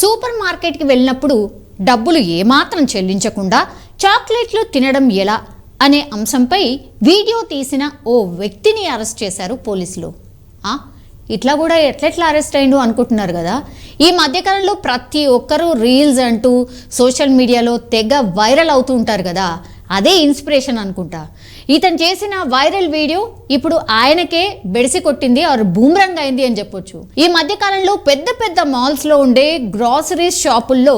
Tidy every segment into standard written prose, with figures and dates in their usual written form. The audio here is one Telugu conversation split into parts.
సూపర్ మార్కెట్కి వెళ్ళినప్పుడు డబ్బులు ఏమాత్రం చెల్లించకుండా చాక్లెట్లు తినడం ఎలా అనే అంశంపై వీడియో తీసిన ఓ వ్యక్తిని అరెస్ట్ చేశారు పోలీసులు. ఇట్లా కూడా ఎట్లెట్లా అరెస్ట్ అయ్యిండు అనుకుంటున్నారు కదా. ఈ మధ్యకాలంలో ప్రతి ఒక్కరూ రీల్స్ అంటూ సోషల్ మీడియాలో తెగ వైరల్ అవుతూ ఉంటారు కదా. అదే ఇన్స్పిరేషన్ అనుకుంటా. ఇతను చేసిన వైరల్ వీడియో ఇప్పుడు ఆయనకే బెడిసి కొట్టింది, ఆర్ బూమరంగ్ అయింది అని చెప్పొచ్చు. ఈ మధ్యకాలంలో పెద్ద పెద్ద మాల్స్లో ఉండే గ్రాసరీస్ షాపుల్లో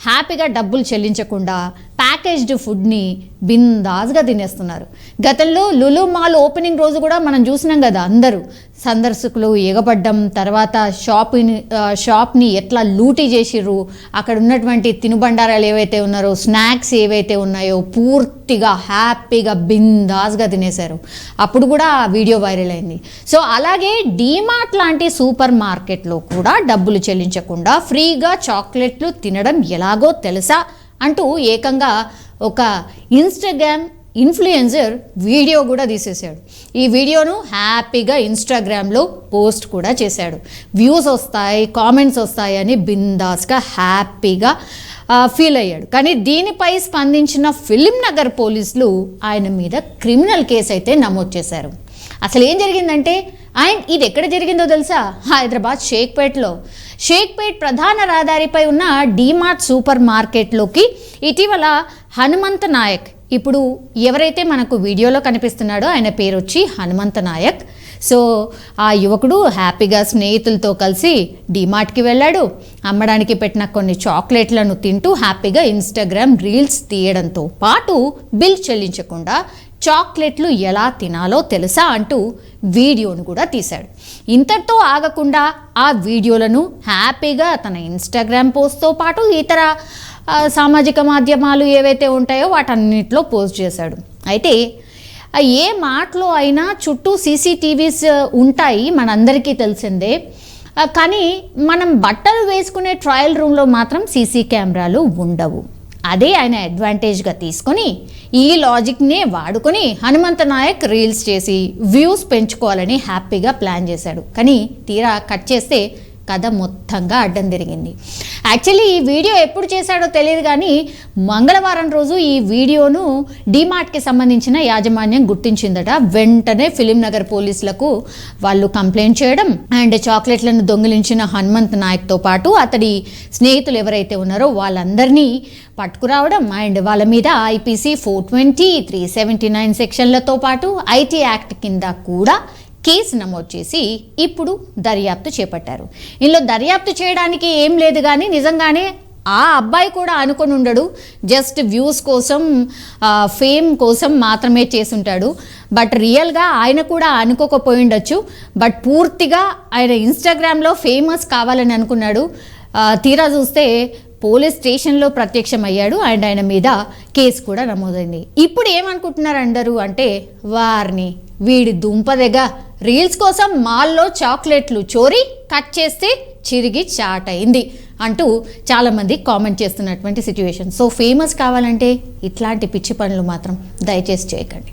హ్యాపీగా డబ్బులు చెల్లించకుండా ప్యాకేజ్డ్ ఫుడ్ని బిందాస్గా తినేస్తున్నారు. గతంలో లులు మాల్ ఓపెనింగ్ రోజు కూడా మనం చూసినాం కదా, అందరూ సందర్శకులు ఎగబడ్డం, తర్వాత షాప్ని ఎట్లా లూటీ చేసిర్రు, అక్కడ ఉన్నటువంటి తినుబండారాలు ఏవైతే ఉన్నారో, స్నాక్స్ ఏవైతే ఉన్నాయో పూర్తిగా హ్యాపీగా బిందాస్గా తినేశారు. అప్పుడు కూడా ఆ వీడియో వైరల్ అయింది. సో అలాగే డీమార్ట్ లాంటి సూపర్ మార్కెట్లో కూడా డబ్బులు చెల్లించకుండా ఫ్రీగా చాక్లెట్లు తినడం ఎలాగో తెలుసా అంటూ ఏకంగా ఒక ఇన్స్టాగ్రామ్ ఇన్ఫ్లుయెన్సర్ వీడియో కూడా తీసేశాడు. ఈ వీడియోను హ్యాపీగా ఇన్స్టాగ్రామ్లో పోస్ట్ కూడా చేశాడు. వ్యూస్ వస్తాయి, కామెంట్స్ వస్తాయి అని బిందాస్గా హ్యాపీగా ఫీల్ అయ్యాడు. కానీ దీనిపై స్పందించిన ఫిలిం నగర్ పోలీసులు ఆయన మీద క్రిమినల్ కేసు అయితే నమోదు చేశారు. అసలు ఏం జరిగిందంటే, ఇది ఎక్కడ జరిగిందో తెలుసా? హైదరాబాద్ షేక్పేట్ ప్రధాన రహదారిపై ఉన్న డీమార్ట్ సూపర్ మార్కెట్లోకి ఇటీవల హనుమంత నాయక్, ఇప్పుడు ఎవరైతే మనకు వీడియోలో కనిపిస్తున్నాడో ఆయన పేరు వచ్చి హనుమంత నాయక్. సో ఆ యువకుడు హ్యాపీగా స్నేహితులతో కలిసి డీమార్ట్కి వెళ్ళాడు. అమ్మడానికి పెట్టిన కొన్ని చాక్లెట్లను తింటూ హ్యాపీగా ఇన్స్టాగ్రామ్ రీల్స్ తీయడంతో పాటు బిల్ చెల్లించకుండా చాక్లెట్లు ఎలా తినాలో తెలుసా అంటూ వీడియోను కూడా తీశాడు. ఇంతటితో ఆగకుండా ఆ వీడియోలను హ్యాపీగా తన ఇన్స్టాగ్రామ్ పోస్ట్తో పాటు ఇతర సామాజిక మాధ్యమాలు ఏవైతే ఉంటాయో వాటన్నిటిలో పోస్ట్ చేశాడు. అయితే ఏ మాటలో అయినా చుట్టూ సీసీటీవీస్ ఉంటాయి, మనందరికీ తెలిసిందే. కానీ మనం బట్టలు వేసుకునే ట్రయల్ రూమ్లో మాత్రం సీసీ కెమెరాలు ఉండవు. అదే ఆయన అడ్వాంటేజ్గా తీసుకొని ఈ లాజిక్నే వాడుకొని హనుమంత నాయక్ రీల్స్ చేసి వ్యూస్ పెంచుకోవాలని హ్యాపీగా ప్లాన్ చేశాడు. కానీ తీరా కట్ చేస్తే కథ మొత్తంగా అడ్డం తిరిగింది. యాక్చువల్లీ ఈ వీడియో ఎప్పుడు చేశాడో తెలియదు, కానీ మంగళవారం రోజు ఈ వీడియోను డీమార్ట్కి సంబంధించిన యాజమాన్యం గుర్తించిందట. వెంటనే ఫిలిం నగర్ పోలీసులకు వాళ్ళు కంప్లైంట్ చేయడం అండ్ చాక్లెట్లను దొంగిలించిన హనుమంత్ నాయక్తో పాటు అతడి స్నేహితులు ఎవరైతే ఉన్నారో వాళ్ళందరినీ పట్టుకురావడం అండ్ వాళ్ళ మీద ఐపీసీ 420, 379 సెక్షన్లతో పాటు ఐటీ యాక్ట్ కింద కూడా కేసు నమోదు చేసి ఇప్పుడు దర్యాప్తు చేపట్టారు. ఇందులో దర్యాప్తు చేయడానికి ఏం లేదు, కానీ నిజంగానే ఆ అబ్బాయి కూడా అనుకొని ఉండడు, జస్ట్ వ్యూస్ కోసం ఫేమ్ కోసం మాత్రమే చేసుంటాడు. బట్ రియల్గా ఆయన కూడా అనుకోకపోయి ఉండొచ్చు. బట్ పూర్తిగా ఆయన ఇన్స్టాగ్రామ్లో ఫేమస్ కావాలని అనుకున్నాడు. తీరా చూస్తే పోలీస్ స్టేషన్లో ప్రత్యక్షమయ్యాడు అండ్ ఆయన మీద కేసు కూడా నమోదైంది. ఇప్పుడు ఏమనుకుంటున్నారు అందరూ అంటే, వారిని వీడి దుంపదెగ రీల్స్ కోసం మాల్లో చాక్లెట్లు చోరీ కట్ చేస్తే చిరిగి చాట్ అయింది అంటూ చాలామంది కామెంట్ చేస్తున్నటువంటి సిచ్యువేషన్. సో ఫేమస్ కావాలంటే ఇట్లాంటి పిచ్చి పనులు మాత్రం దయచేసి చేయకండి.